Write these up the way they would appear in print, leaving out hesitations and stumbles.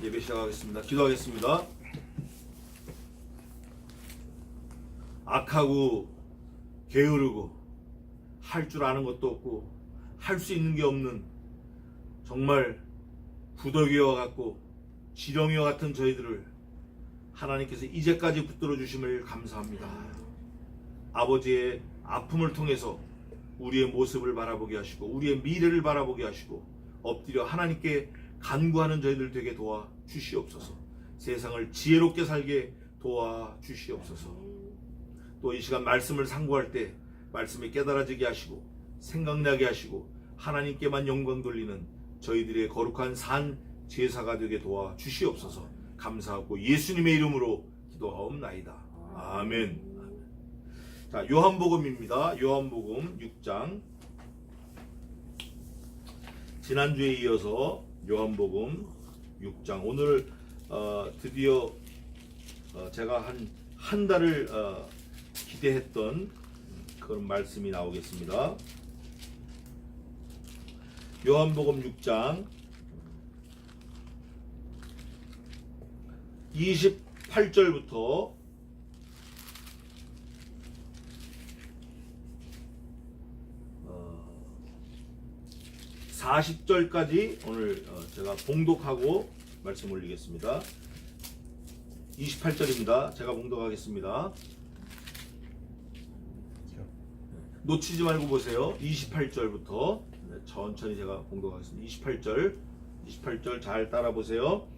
예배 시작하겠습니다. 기도하겠습니다. 악하고 게으르고 할 줄 아는 것도 없고 할 수 있는 게 없는 정말 구더기와 같고 지렁이와 같은 저희들을 하나님께서 이제까지 붙들어 주심을 감사합니다. 아버지의 아픔을 통해서 우리의 모습을 바라보게 하시고 우리의 미래를 바라보게 하시고 엎드려 하나님께 간구하는 저희들 되게 도와 주시옵소서. 세상을 지혜롭게 살게 도와 주시옵소서. 또 이 시간 말씀을 상고할 때 말씀이 깨달아지게 하시고 생각나게 하시고 하나님께만 영광 돌리는 저희들의 거룩한 산 제사가 되게 도와 주시옵소서. 감사하고 예수님의 이름으로 기도하옵나이다. 아멘. 자, 요한복음입니다. 요한복음 6장. 지난주에 이어서 요한복음 6장. 오늘 드디어 제가 한 달을 기대했던 그런 말씀이 나오겠습니다. 요한복음 6장 28절부터 40절까지 오늘 제가 봉독하고 말씀 올리겠습니다. 28절입니다. 제가 봉독하겠습니다. 놓치지 말고 보세요. 28절부터 천천히 제가 봉독하겠습니다. 28절 잘 따라 보세요.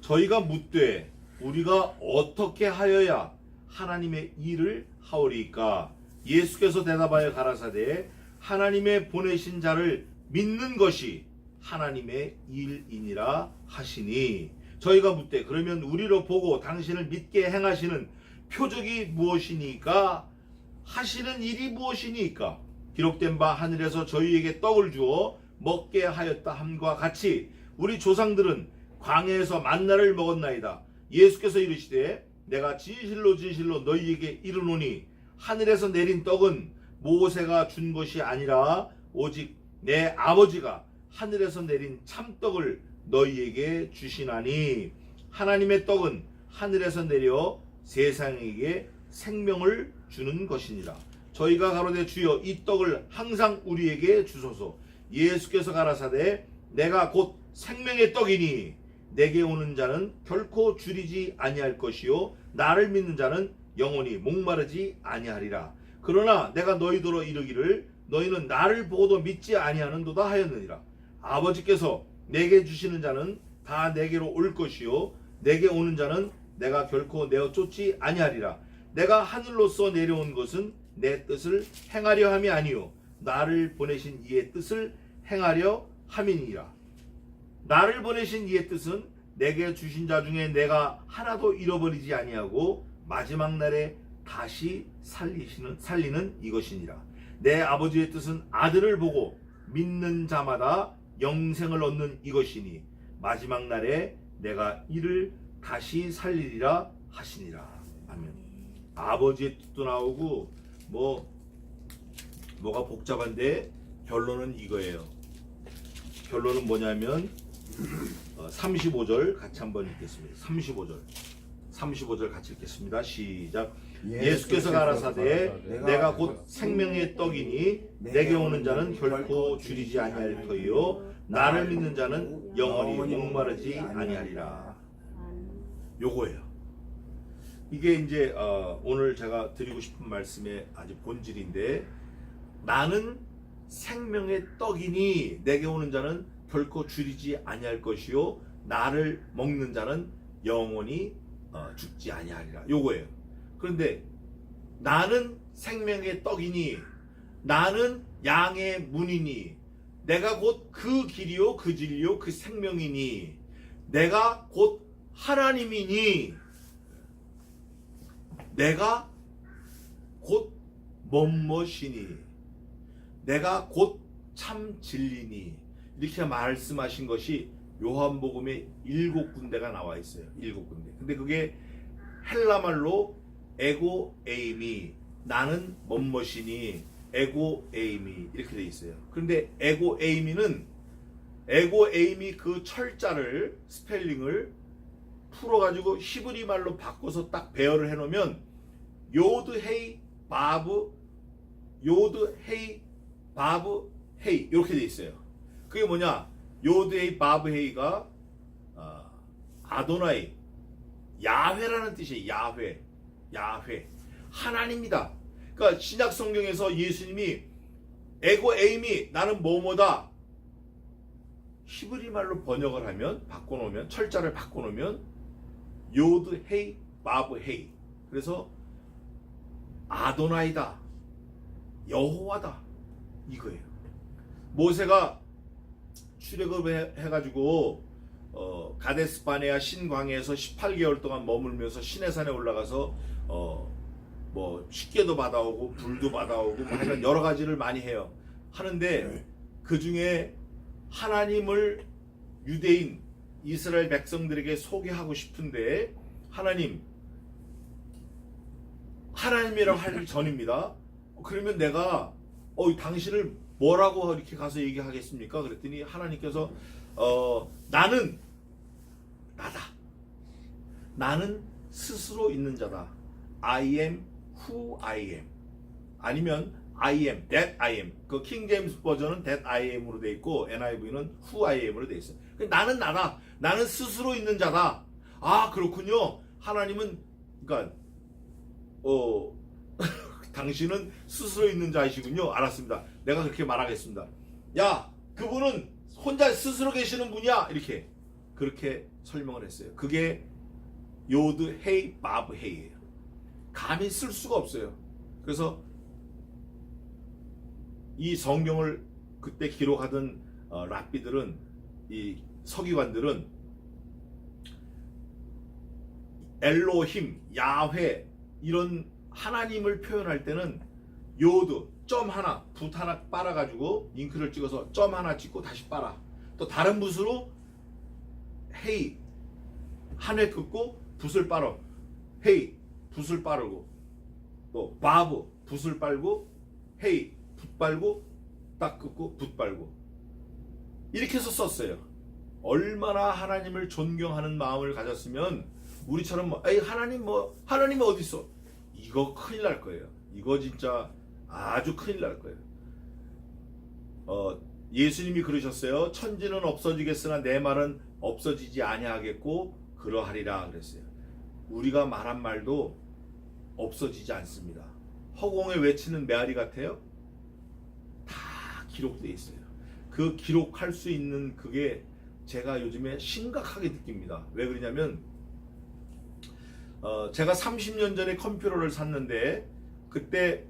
저희가 묻되 우리가 어떻게 하여야 하나님의 일을 하오리까? 예수께서 대답하여 가라사대 하나님의 보내신 자를 믿는 것이 하나님의 일이니라 하시니, 저희가 묻되 그러면 우리로 보고 당신을 믿게 행하시는 표적이 무엇이니까? 하시는 일이 무엇이니까? 기록된 바 하늘에서 저희에게 떡을 주어 먹게 하였다 함과 같이 우리 조상들은 광야에서 만나를 먹었나이다. 예수께서 이르시되 내가 진실로 진실로 너희에게 이르노니 하늘에서 내린 떡은 모세가 준 것이 아니라 오직 내 아버지가 하늘에서 내린 참떡을 너희에게 주시나니, 하나님의 떡은 하늘에서 내려 세상에게 생명을 주는 것이니라. 저희가 가로되 주여 이 떡을 항상 우리에게 주소서. 예수께서 가라사대 내가 곧 생명의 떡이니 내게 오는 자는 결코 줄이지 아니할 것이요 나를 믿는 자는 영원히 목마르지 아니하리라. 그러나 내가 너희더러 이르기를 너희는 나를 보고도 믿지 아니하는도다 하였느니라. 아버지께서 내게 주시는 자는 다 내게로 올 것이요 내게 오는 자는 내가 결코 내어 쫓지 아니하리라. 내가 하늘로서 내려온 것은 내 뜻을 행하려 함이 아니요 나를 보내신 이의 뜻을 행하려 함이니라. 나를 보내신 이의 뜻은 내게 주신 자 중에 내가 하나도 잃어버리지 아니하고 마지막 날에 다시 살리는 이것이니라. 내 아버지의 뜻은 아들을 보고 믿는 자마다 영생을 얻는 이것이니 마지막 날에 내가 이를 다시 살리리라 하시니라. 아멘. 아버지의 뜻도 나오고 뭐가 복잡한데 결론은 이거예요. 결론은 뭐냐면 35절 같이 한번 읽겠습니다. 35절 같이 읽겠습니다. 시작. 예수께서 가라사대 내가 곧 생명의 떡이니 내게 오는 자는 결코 줄이지 아니할 터이요 나를 믿는 자는 영원히 목마르지 아니하리라. 요거예요. 이게 이제 오늘 제가 드리고 싶은 말씀의 아주 본질인데, 나는 생명의 떡이니 내게 오는 자는 결코 줄이지 아니할 것이요 나를 먹는 자는 영원히 죽지 아니하리라. 요거예요. 그런데 나는 생명의 떡이니 나는 양의 문이니 내가 곧 그 길이요 그 진리요 그 생명이니 내가 곧 하나님이니 내가 곧 뭐뭐시니 내가 곧 참 진리니, 이렇게 말씀하신 것이 요한복음에 7군데가 나와 있어요. 7군데. 근데 그게 헬라말로 에고 에이미, 나는 뭐뭐시니 에고 에이미 이렇게 돼 있어요. 그런데 에고 에이미는 에고 에임이 그 철자를 스펠링을 풀어가지고 히브리 말로 바꿔서 딱 배열을 해놓으면 요드 헤이 바브 요드 헤이 바브 헤이 이렇게 돼 있어요. 그게 뭐냐? 요드 헤이 바브 헤이가 아도나이 야훼라는 뜻이에요. 야훼 하나님이다. 그러니까 신약 성경에서 예수님이 에고 에임이 나는 뭐뭐다 히브리 말로 번역을 하면 바꿔놓으면 철자를 바꿔놓으면 요드 헤이 바브 헤이 그래서 아도나이다 여호와다 이거예요. 모세가 출애굽을 해가지고 가데스 바네아 신광야에서 18개월 동안 머물면서 시내산에 올라가서 뭐 식계도 받아오고 불도 받아오고 뭐 하여간 여러 가지를 많이 해요. 하는데 그 중에 하나님을 유대인 이스라엘 백성들에게 소개하고 싶은데 하나님이라고 할 전입니다. 그러면 내가 당신을 뭐라고 이렇게 가서 얘기하겠습니까? 그랬더니 하나님께서 나는 나다. 나는 스스로 있는 자다. I am who I am. 아니면 I am, that I am. 그 킹 제임스 버전은 that I am으로 돼 있고 NIV는 who I am으로 돼 있어요. 나는 나다. 나는 스스로 있는 자다. 아, 그렇군요. 하나님은 그러니까 당신은 스스로 있는 자이시군요. 알았습니다. 내가 그렇게 말하겠습니다. 야, 그분은 혼자 스스로 계시는 분이야. 그렇게 설명을 했어요. 그게 요드 헤이 바브 헤이예요. 감히 쓸 수가 없어요. 그래서 이 성경을 그때 기록하던 랍비들은 이 서기관들은 엘로힘, 야훼 이런 하나님을 표현할 때는 요드 점 하나, 붓 하나 빨아가지고 잉크를 찍어서 점 하나 찍고 다시 빨아. 또 다른 붓으로 헤이 한을 긋고 붓을 빨아. 헤이 붓을 빠르고 또 바브 붓을 빨고 헤이 붓 빨고 딱 긋고 붓 빨고 이렇게 해서 썼어요. 얼마나 하나님을 존경하는 마음을 가졌으면 우리처럼 하나님은 어디 있어? 이거 큰일 날 거예요. 이거 진짜 아주 큰일 날 거예요. 예수님이 그러셨어요. 천지는 없어지겠으나 내 말은 없어지지 아니하겠고 그러하리라 그랬어요. 우리가 말한 말도 없어지지 않습니다. 허공에 외치는 메아리 같아요. 다 기록되어 있어요. 그 기록할 수 있는 그게 제가 요즘에 심각하게 느낍니다. 왜 그러냐면 제가 30년 전에 컴퓨터를 샀는데 그때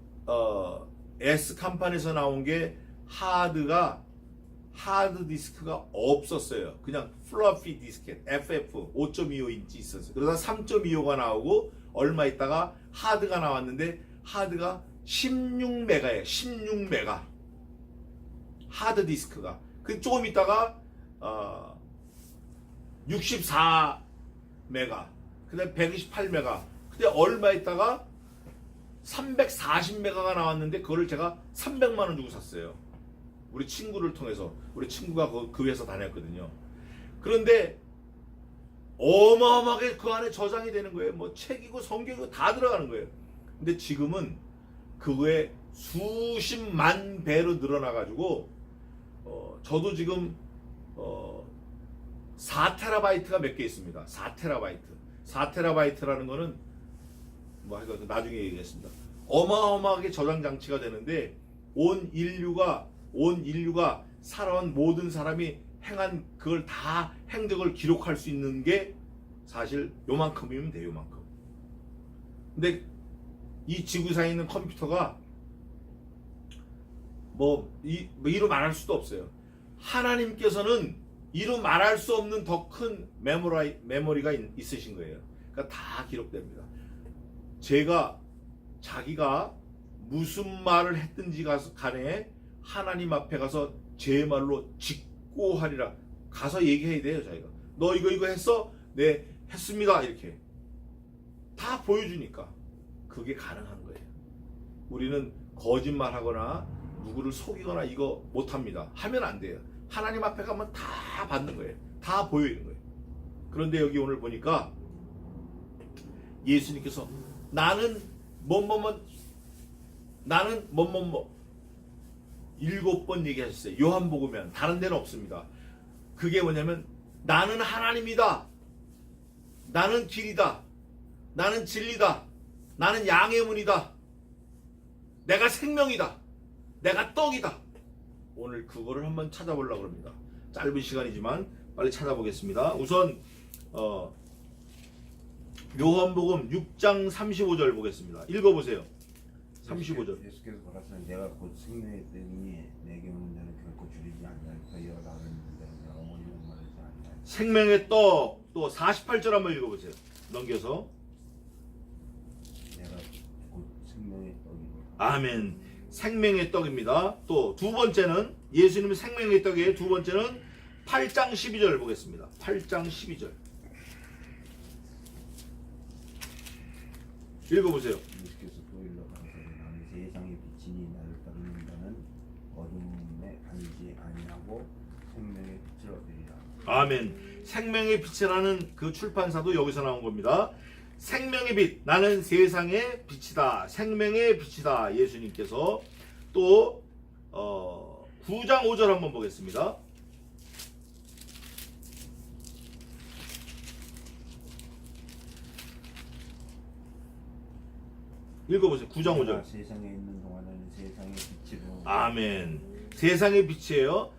S칸판에서 나온 게 하드 디스크가 없었어요. 그냥 플러피 디스켓 FF 5.25인치 있었어요. 그러다 3.25가 나오고 얼마 있다가 하드가 나왔는데 하드가 16메가예요. 16메가 하드 디스크가. 그 조금 있다가 64메가 그 다음에 128메가 근데 얼마 있다가 340메가가 나왔는데 그거를 제가 300만원 주고 샀어요. 우리 친구를 통해서. 우리 친구가 그 회사 다녔거든요. 그런데 어마어마하게 그 안에 저장이 되는 거예요. 뭐 책이고 성경이고 다 들어가는 거예요. 근데 지금은 그거에 수십만 배로 늘어나가지고 저도 지금 4테라바이트가 몇 개 있습니다. 4테라바이트라는 거는 뭐 하여튼 나중에 얘기하겠습니다. 어마어마하게 저장 장치가 되는데 온 인류가 살아온 모든 사람이 행한 그걸 다 행적을 기록할 수 있는 게 사실 요만큼이면 돼요. 요만큼. 근데 이 지구상에 있는 컴퓨터가 이루 말할 수도 없어요. 하나님께서는 이루 말할 수 없는 더 큰 메모리가 있으신 거예요. 그러니까 다 기록됩니다. 자기가 무슨 말을 했든지 간에 하나님 앞에 가서 제 말로 직고하리라 가서 얘기해야 돼요. 자기가 너 이거 했어? 네 했습니다. 이렇게 다 보여주니까 그게 가능한 거예요. 우리는 거짓말하거나 누구를 속이거나 이거 못합니다. 하면 안 돼요. 하나님 앞에 가면 다 받는 거예요. 다 보이는 거예요. 그런데 여기 오늘 보니까 예수님께서 나는 나는 7번 얘기하셨어요. 요한복음에는 다른 데는 없습니다. 그게 뭐냐면 나는 하나님이다. 나는 길이다. 나는 진리다. 나는 양의 문이다. 내가 생명이다. 내가 떡이다. 오늘 그거를 한번 찾아보려고 합니다. 짧은 시간이지만 빨리 찾아보겠습니다. 우선 요한복음 6장 35절 보겠습니다. 읽어보세요. 35절. 예수께서 가라사대 내가 곧 생명의 떡이니 내게 오는 자는 결코 줄이지 아니하리까 이어 나를 믿는 자는 내가 영원히 목마르지 아니하리까. 생명의 떡. 또 48절 한번 읽어보세요. 넘겨서. 내가 곧 생명의 떡이니. 아멘. 생명의 떡입니다. 또 두 번째는 예수님의 생명의 떡이에요. 두 번째는 8장 12절 보겠습니다. 8장 12절. 읽어보세요. 예수께서 또 일러 가라사대 나는 세상의 빛이니 나를 따르는 자는 어둠에 다니지 아니하고 생명의 빛을 얻으리라. 아멘. 생명의 빛이라는 그 출판사도 여기서 나온 겁니다. 생명의 빛, 나는 세상의 빛이다. 생명의 빛이다. 예수님께서 또 9장 5절 한번 보겠습니다. 읽어보세요. 9장 5절. 세상에 있는 동안에는 세상의 빛이로. 아멘. 세상의 빛이에요.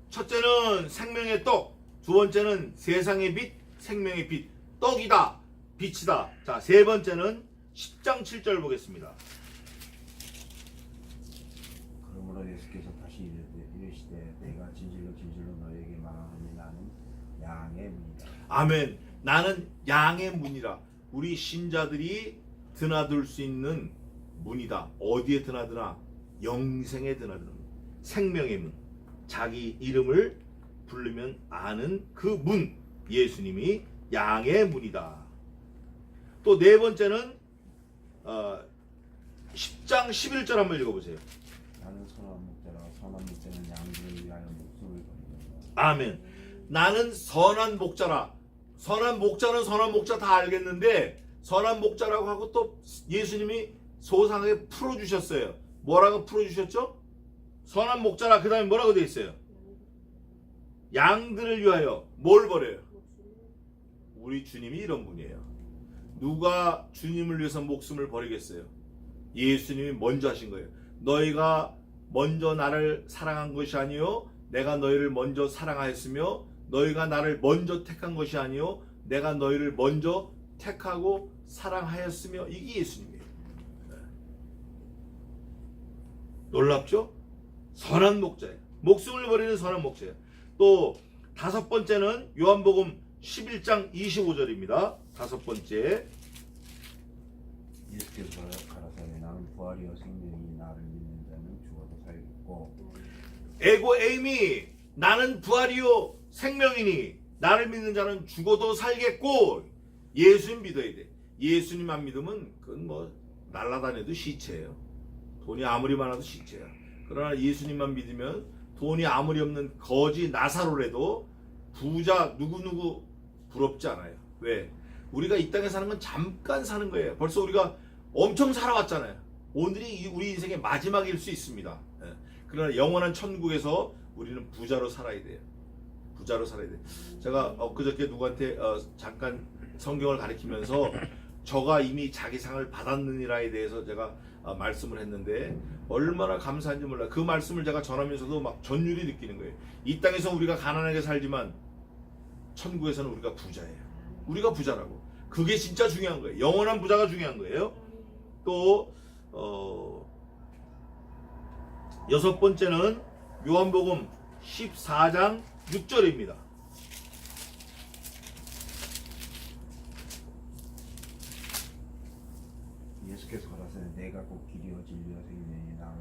첫째는 생명의 떡, 두 번째는 세상의 빛, 생명의 빛, 떡이다, 빛이다. 자, 세 번째는 10장 7절 보겠습니다. 그러므로 예수께서 다시 이르시되 내가 진실로 진실로 너에게 말하노니 나는 양의 문이다. 아멘. 나는 양의 문이라. 우리 신자들이 드나들 수 있는 문이다. 어디에 드나드나? 영생에 드나드는 생명의 문. 자기 이름을 부르면 아는 그 문. 예수님이 양의 문이다. 또 네 번째는 10장 11절 한번 읽어보세요. 나는 선한 목자라 선한 목자는 양들을 위하여 목숨을 버리는다. 아멘. 나는 선한 목자라. 선한 목자는 선한 목자 다 알겠는데 선한 목자라고 하고 또 예수님이 소상하게 풀어주셨어요. 뭐라고 풀어주셨죠? 선한 목자라. 그 다음에 뭐라고 되어 있어요? 양들을 위하여 뭘 버려요? 우리 주님이 이런 분이에요. 누가 주님을 위해서 목숨을 버리겠어요? 예수님이 먼저 하신 거예요. 너희가 먼저 나를 사랑한 것이 아니요 내가 너희를 먼저 사랑하였으며 너희가 나를 먼저 택한 것이 아니요 내가 너희를 먼저 택하고 사랑하였으며. 이게 예수님이에요. 놀랍죠? 선한 목자예요. 목숨을 버리는 선한 목자예요. 또 다섯 번째는 요한복음 11장 25절입니다. 다섯 번째. 예수께서 가라사대 나는 부활이요 생명이니 나를 믿는 자는 죽어도 살겠고. 에고 에이미. 나는 부활이요 생명이니 나를 믿는 자는 죽어도 살겠고. 예수님 믿어야 돼. 예수님 안 믿으면 그건 뭐 날아다녀도 시체예요. 돈이 아무리 많아도 시체야. 그러나 예수님만 믿으면 돈이 아무리 없는 거지 나사로라도 부자 누구누구 부럽지 않아요. 왜? 우리가 이 땅에 사는 건 잠깐 사는 거예요. 벌써 우리가 엄청 살아왔잖아요. 오늘이 우리 인생의 마지막일 수 있습니다. 그러나 영원한 천국에서 우리는 부자로 살아야 돼요. 부자로 살아야 돼요. 제가 엊그저께 누구한테 잠깐 성경을 가리키면서 저가 이미 자기 상을 받았느니라에 대해서 제가 말씀을 했는데 얼마나 감사한지 몰라요. 그 말씀을 제가 전하면서도 막 전율이 느끼는 거예요. 이 땅에서 우리가 가난하게 살지만 천국에서는 우리가 부자예요. 우리가 부자라고. 그게 진짜 중요한 거예요. 영원한 부자가 중요한 거예요. 또 여섯 번째는 요한복음 14장 6절입니다. 예수께서 가라사대 내가 곧 길이요 진리요 생명이니 나로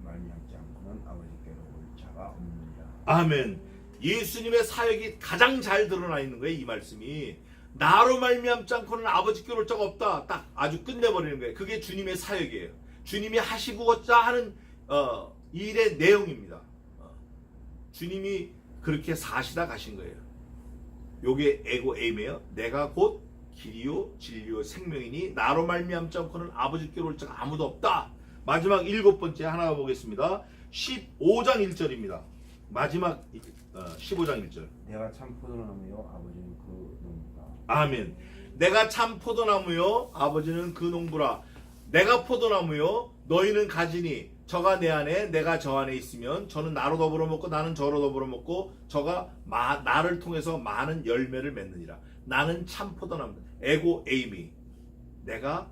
말미암지 않고는 아버지께로 올 자가 없느니라. 아멘. 예수님의 사역이 가장 잘 드러나 있는 거예요. 이 말씀이 나로 말미암지 않고는 아버지께로 올 자가 없다. 딱 아주 끝내버리는 거예요. 그게 주님의 사역이에요. 주님이 하시고자 하는 일의 내용입니다. 주님이 그렇게 사시다 가신 거예요. 요게 에고 에임이에요. 내가 곧 길이요 진리요 생명이니 나로 말미암지 않고는 아버지께로 올 자가 아무도 없다. 마지막 7번째 하나 보겠습니다. 15장 1절입니다. 마지막 15장 1절. 내가 참 포도나무요 아버지는 그 농부라. 아멘. 내가 참 포도나무요 아버지는 그 농부라. 내가 포도나무요 너희는 가지니 저가 내 안에 내가 저 안에 있으면 저는 나로 더불어 먹고 나는 저로 더불어 먹고 저가 나를 통해서 많은 열매를 맺느니라. 나는 참 포도나무다. 에고 에이미. 내가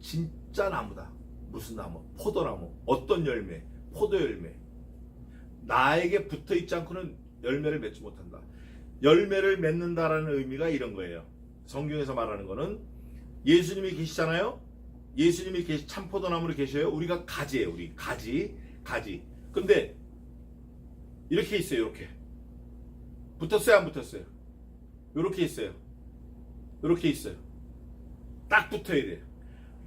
진짜 나무다. 무슨 나무? 포도나무. 어떤 열매? 포도 열매. 나에게 붙어 있지 않고는 열매를 맺지 못한다. 열매를 맺는다라는 의미가 이런 거예요. 성경에서 말하는 거는 예수님이 계시잖아요. 예수님이 참 포도나무로 계셔요. 우리가 가지예요. 우리 가지. 근데 이렇게 있어요. 이렇게 붙었어요, 안 붙었어요? 이렇게 있어요. 이렇게 있어요. 딱 붙어야 돼요.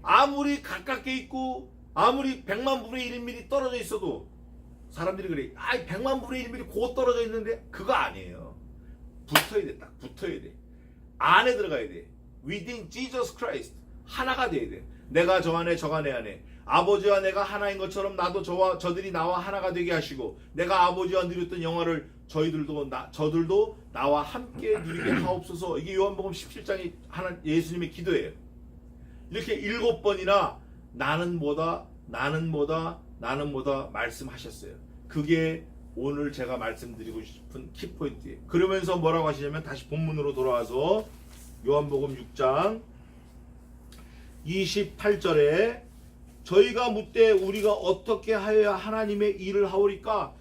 아무리 가깝게 있고 아무리 100만 분의 1mm 떨어져 있어도 사람들이 그래. 100만 분의 1mm 곧 떨어져 있는데 그거 아니에요. 붙어야 돼. 딱 붙어야 돼. 안에 들어가야 돼. Within Jesus Christ. 하나가 돼야 돼. 내가 저 안에 저가 내 안에. 아버지와 내가 하나인 것처럼 나도 저들이 나와 하나가 되게 하시고 내가 아버지와 누렸던 영화를 저들도 나와 함께 누리게 하옵소서. 이게 요한복음 17장이 예수님의 기도예요. 이렇게 7번이나 나는 뭐다 말씀하셨어요. 그게 오늘 제가 말씀드리고 싶은 키포인트예요. 그러면서 뭐라고 하시냐면 다시 본문으로 돌아와서 요한복음 6장 28절에 저희가 묻되 우리가 어떻게 하여야 하나님의 일을 하오리까?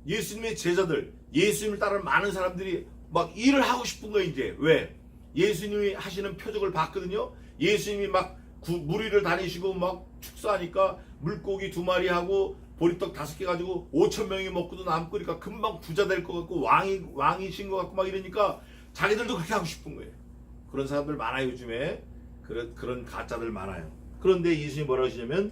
예수님의 제자들, 예수님을 따르는 많은 사람들이 막 일을 하고 싶은 거예요. 이제 왜? 예수님이 하시는 표적을 봤거든요. 예수님이 막 무리를 다니시고 막 축사하니까 물고기 2마리 하고 보리떡 5개 가지고 5,000명이 먹고도 남고니까 금방 부자 될 것 같고 왕이신 것 같고 막 이러니까 자기들도 그렇게 하고 싶은 거예요. 그런 사람들 많아요. 요즘에 그런 가짜들 많아요. 그런데 예수님이 뭐라고 하시냐면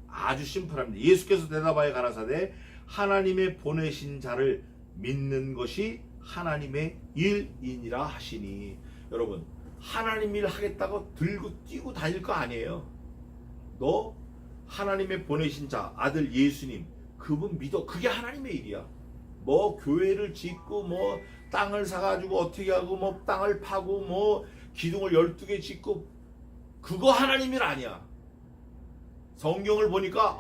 아주 심플합니다. 예수께서 대답하여 가라사대 하나님의 보내신 자를 믿는 것이 하나님의 일이니라 하시니. 여러분, 하나님 일 하겠다고 들고 뛰고 다닐 거 아니에요. 너 하나님의 보내신 자 아들 예수님 그분 믿어. 그게 하나님의 일이야. 뭐 교회를 짓고 뭐 땅을 사가지고 어떻게 하고 뭐 땅을 파고 뭐 기둥을 12개 짓고 그거 하나님 일 아니야. 성경을 보니까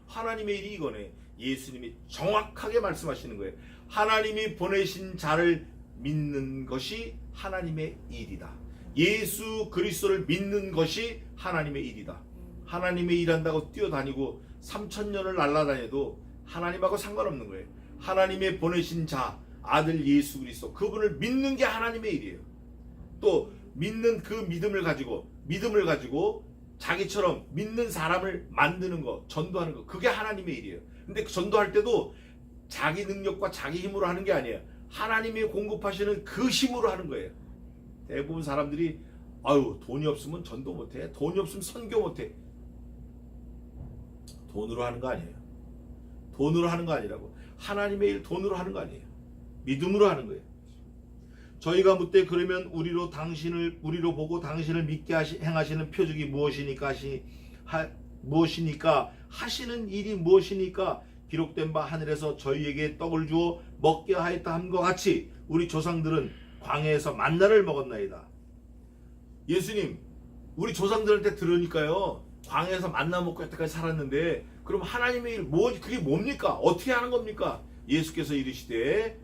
하나님의 일이 이거네. 예수님이 정확하게 말씀하시는 거예요. 하나님이 보내신 자를 믿는 것이 하나님의 일이다. 예수 그리스도를 믿는 것이 하나님의 일이다. 하나님의 일한다고 뛰어다니고 3,000년을 날아다녀도 하나님하고 상관없는 거예요. 하나님의 보내신 자 아들 예수 그리스도 그분을 믿는 게 하나님의 일이에요. 또 믿는 그 믿음을 가지고 자기처럼 믿는 사람을 만드는 거, 전도하는 거, 그게 하나님의 일이에요. 근데 전도할 때도 자기 능력과 자기 힘으로 하는 게 아니에요. 하나님이 공급하시는 그 힘으로 하는 거예요. 대부분 사람들이 돈이 없으면 전도 못해, 돈이 없으면 선교 못해. 돈으로 하는 거 아니에요. 돈으로 하는 거 아니라고. 하나님의 일 돈으로 하는 거 아니에요. 믿음으로 하는 거예요. 저희가 묻되 그러면 우리로 보고 당신을 믿게 행하시는 표적이 무엇이니까 하시는 일이 무엇이니까 기록된 바 하늘에서 저희에게 떡을 주어 먹게 하였다 함과 같이 우리 조상들은 광야에서 만나를 먹었나이다. 예수님, 우리 조상들한테 들으니까요. 광야에서 만나 먹고 여태까지 살았는데 그럼 하나님의 일 그게 뭡니까? 어떻게 하는 겁니까? 예수께서 이르시되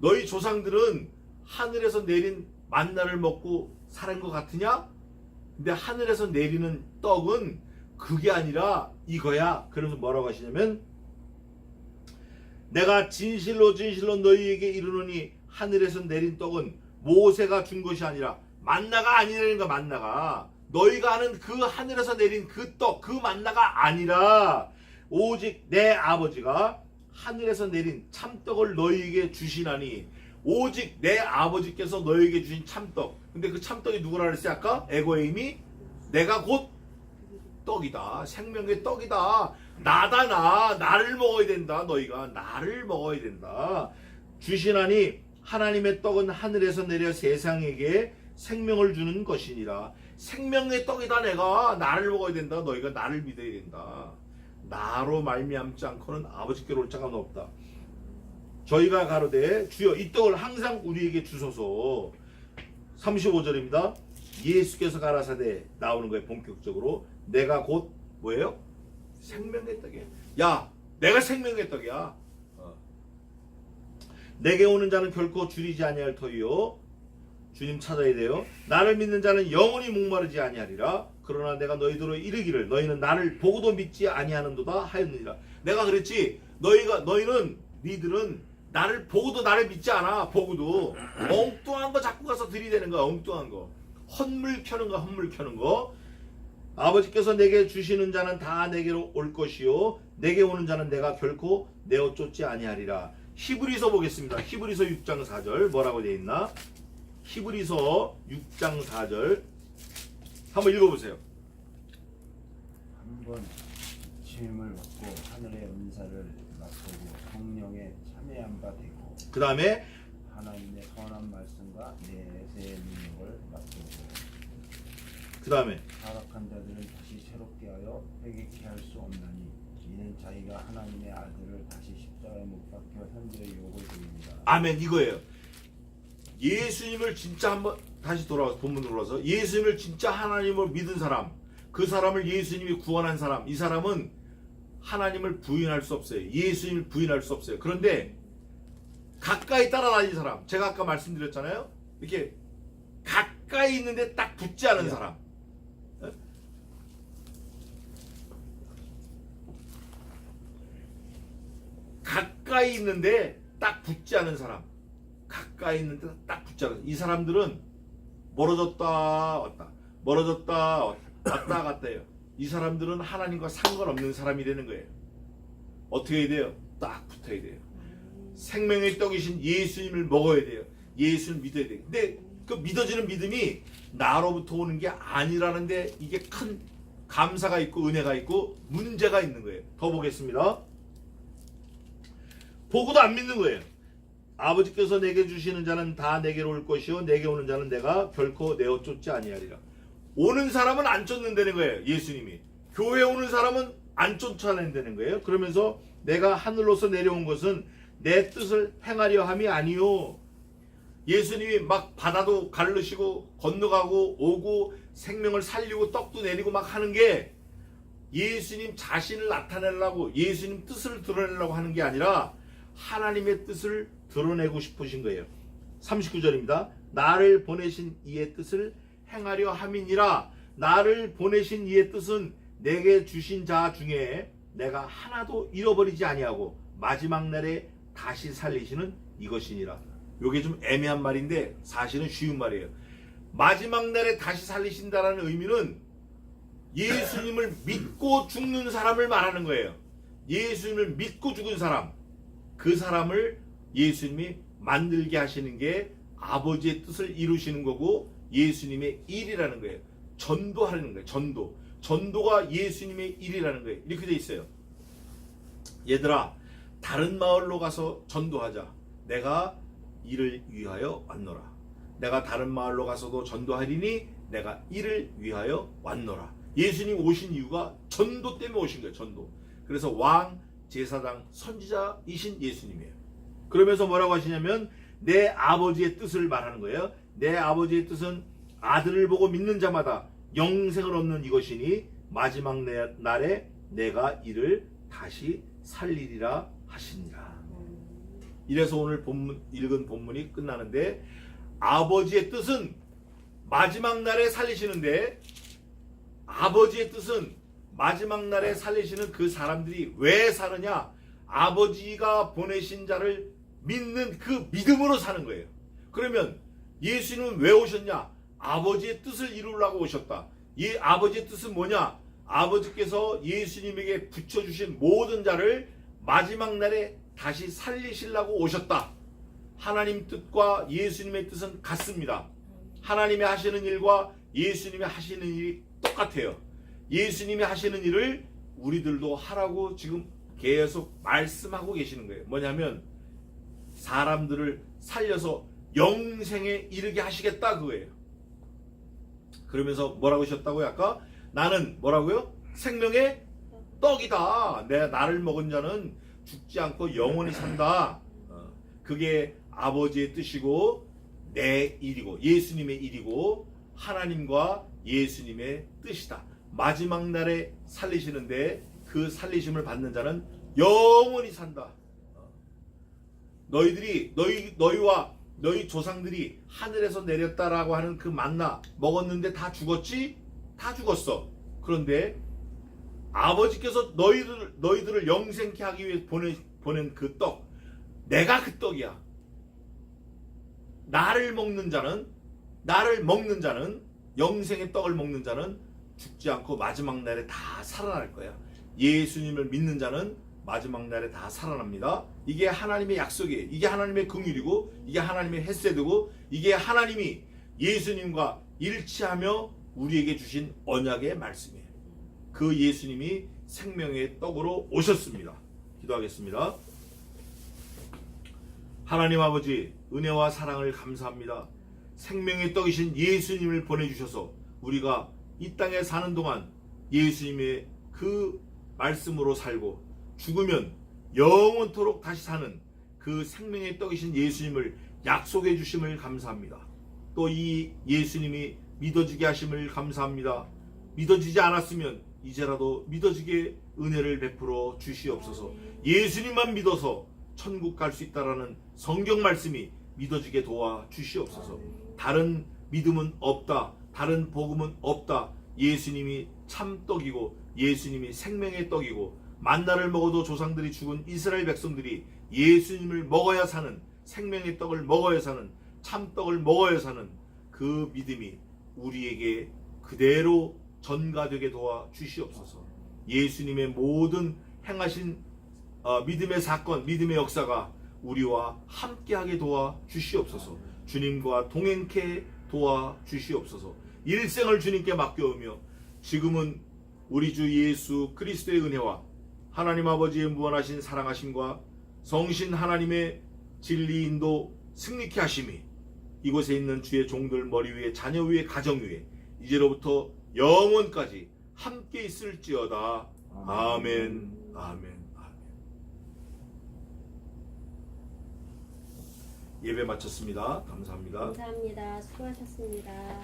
너희 조상들은 하늘에서 내린 만나를 먹고 살은 것 같으냐? 근데 하늘에서 내리는 떡은 그게 아니라 이거야. 그래서 뭐라고 하시냐면 내가 진실로 너희에게 이르노니 하늘에서 내린 떡은 모세가 준 것이 아니라 만나가 아니라는 거야. 만나가 너희가 아는 그 하늘에서 내린 그 떡, 그 만나가 아니라 오직 내 아버지가 하늘에서 내린 참떡을 너희에게 주시나니 오직 내 아버지께서 너희에게 주신 참떡. 근데 그 참떡이 누구라 그랬어요? 아까 에고에임이 내가 곧 떡이다. 생명의 떡이다. 나를 먹어야 된다. 너희가 나를 먹어야 된다. 주시나니 하나님의 떡은 하늘에서 내려 세상에게 생명을 주는 것이니라. 생명의 떡이다. 내가 나를 먹어야 된다. 너희가 나를 믿어야 된다. 나로 말미암지 않고는 아버지께로 올 자가 없다. 저희가 가로되 주여 이 떡을 항상 우리에게 주소서. 35절입니다. 예수께서 가라사대 나오는 거예요. 본격적으로 내가 곧 뭐예요? 생명의 떡이에요. 야, 내가 생명의 떡이야. 내게 오는 자는 결코 줄이지 아니할 터이요. 주님 찾아야 돼요. 나를 믿는 자는 영원히 목마르지 아니하리라. 그러나 내가 너희들로 이르기를 너희는 나를 보고도 믿지 아니하는도다 하였느니라. 내가 그랬지. 니들은 나를 보고도 나를 믿지 않아. 보고도 엉뚱한 거 자꾸 가서 들이대는 거야. 엉뚱한 거. 헛물 켜는 거. 아버지께서 내게 주시는 자는 다 내게로 올 것이요 내게 오는 자는 내가 결코 내어 쫓지 아니하리라. 히브리서 보겠습니다. 히브리서 6장 4절 뭐라고 되어 있나? 히브리서 6장 4절 한번 읽어보세요. 한번 주임을 받고 하늘의 은사를 맛보고 성령에 참여한 바 되고 그 다음에 하나님의 선한 말씀과 내세의 능력을 맛보고 그 다음에 타락한 자들은 다시 새롭게 하여 회개케 할 수 없나니 이는 자기가 하나님의 아들을 다시 십자가에 못 박혀 현재의 욕을 드립니다. 아멘. 이거예요. 예수님을 진짜 한번 다시 돌아와서 본문 돌아와서 예수님을 진짜 하나님을 믿은 사람, 그 사람을 예수님이 구원한 사람, 이 사람은 하나님을 부인할 수 없어요. 예수님을 부인할 수 없어요. 그런데 가까이 따라다니는 사람, 제가 아까 말씀드렸잖아요. 이렇게 가까이 있는데 딱 붙지 않은 사람. 가까이 있는데 딱 붙지 않은 사람. 가까이 있는데 딱 붙지 않은 이 사람들은 멀어졌다 왔다. 멀어졌다 왔다 갔다 해요. 이 사람들은 하나님과 상관없는 사람이 되는 거예요. 어떻게 해야 돼요? 딱 붙어야 돼요. 생명의 떡이신 예수님을 먹어야 돼요. 예수를 믿어야 돼요. 근데 그 믿어지는 믿음이 나로부터 오는 게 아니라는데 이게 큰 감사가 있고 은혜가 있고 문제가 있는 거예요. 더 보겠습니다. 보고도 안 믿는 거예요. 아버지께서 내게 주시는 자는 다 내게로 올 것이요 내게 오는 자는 내가 결코 내어 쫓지 아니하리라. 오는 사람은 안 쫓는다는 거예요. 예수님이. 교회 오는 사람은 안 쫓아낸다는 거예요. 그러면서 내가 하늘로서 내려온 것은 내 뜻을 행하려 함이 아니요. 예수님이 막 바다도 가르시고 건너가고 오고 생명을 살리고 떡도 내리고 막 하는 게 예수님 자신을 나타내려고 예수님 뜻을 드러내려고 하는 게 아니라 하나님의 뜻을 드러내고 싶으신 거예요. 39절입니다. 나를 보내신 이의 뜻을 행하려 함이니라. 나를 보내신 이의 뜻은 내게 주신 자 중에 내가 하나도 잃어버리지 아니하고 마지막 날에 다시 살리시는 이것이니라. 요게 좀 애매한 말인데 사실은 쉬운 말이에요. 마지막 날에 다시 살리신다라는 의미는 예수님을 믿고 죽는 사람을 말하는 거예요. 예수님을 믿고 죽은 사람, 그 사람을 예수님이 만들게 하시는 게 아버지의 뜻을 이루시는 거고 예수님의 일이라는 거예요. 전도하는 거예요. 전도가 예수님의 일이라는 거예요. 이렇게 돼 있어요. 얘들아, 다른 마을로 가서 전도하자. 내가 이를 위하여 왔노라. 내가 다른 마을로 가서도 전도하리니 내가 이를 위하여 왔노라. 예수님 오신 이유가 전도 때문에 오신 거예요. 전도. 그래서 왕, 제사장, 선지자이신 예수님이에요. 그러면서 뭐라고 하시냐면 내 아버지의 뜻을 말하는 거예요. 내 아버지의 뜻은 아들을 보고 믿는 자마다 영생을 얻는 이것이니 마지막 날에 내가 이를 다시 살리리라 하시니라. 이래서 오늘 읽은 본문이 끝나는데 아버지의 뜻은 마지막 날에 살리시는데 아버지의 뜻은 마지막 날에 살리시는 그 사람들이 왜 사느냐? 아버지가 보내신 자를 믿는 그 믿음으로 사는 거예요. 그러면 예수님은 왜 오셨냐? 아버지의 뜻을 이루려고 오셨다. 이 아버지의 뜻은 뭐냐? 아버지께서 예수님에게 붙여주신 모든 자를 마지막 날에 다시 살리시려고 오셨다. 하나님 뜻과 예수님의 뜻은 같습니다. 하나님이 하시는 일과 예수님이 하시는 일이 똑같아요. 예수님이 하시는 일을 우리들도 하라고 지금 계속 말씀하고 계시는 거예요. 뭐냐면 사람들을 살려서 영생에 이르게 하시겠다 그거예요. 그러면서 뭐라고 하셨다고요? 아까 나는 뭐라고요? 생명의 떡이다. 나를 먹은 자는 죽지 않고 영원히 산다. 그게 아버지의 뜻이고 내 일이고 예수님의 일이고 하나님과 예수님의 뜻이다. 마지막 날에 살리시는데 그 살리심을 받는 자는 영원히 산다. 너희와 너희 조상들이 하늘에서 내렸다라고 하는 그 만나 먹었는데 다 죽었지? 다 죽었어. 그런데 아버지께서 너희들을 영생케 하기 위해 보낸 그 떡, 내가 그 떡이야. 나를 먹는 자는 영생의 떡을 먹는 자는 죽지 않고 마지막 날에 다 살아날 거야. 예수님을 믿는 자는 마지막 날에 다 살아납니다. 이게 하나님의 약속이에요. 이게 하나님의 긍휼이고 이게 하나님의 헤세드고 이게 하나님이 예수님과 일치하며 우리에게 주신 언약의 말씀이에요. 그 예수님이 생명의 떡으로 오셨습니다. 기도하겠습니다. 하나님 아버지, 은혜와 사랑을 감사합니다. 생명의 떡이신 예수님을 보내주셔서 우리가 이 땅에 사는 동안 예수님의 그 말씀으로 살고 죽으면 영원토록 다시 사는 그 생명의 떡이신 예수님을 약속해 주심을 감사합니다. 또 이 예수님이 믿어지게 하심을 감사합니다. 믿어지지 않았으면 이제라도 믿어지게 은혜를 베풀어 주시옵소서. 예수님만 믿어서 천국 갈 수 있다라는 성경 말씀이 믿어지게 도와 주시옵소서. 다른 믿음은 없다. 다른 복음은 없다. 예수님이 참 떡이고 예수님이 생명의 떡이고 만나를 먹어도 조상들이 죽은 이스라엘 백성들이 예수님을 먹어야 사는 생명의 떡을 먹어야 사는 참떡을 먹어야 사는 그 믿음이 우리에게 그대로 전가되게 도와 주시옵소서. 예수님의 모든 행하신 믿음의 사건, 믿음의 역사가 우리와 함께하게 도와 주시옵소서. 주님과 동행케 도와 주시옵소서. 일생을 주님께 맡겨오며 지금은 우리 주 예수 그리스도의 은혜와 하나님 아버지의 무한하신 사랑하심과 성신 하나님의 진리 인도 승리케 하심이 이곳에 있는 주의 종들 머리 위에 자녀 위에 가정 위에 이제로부터 영원까지 함께 있을지어다. 아멘. 아멘. 예배 마쳤습니다. 감사합니다. 감사합니다. 수고하셨습니다.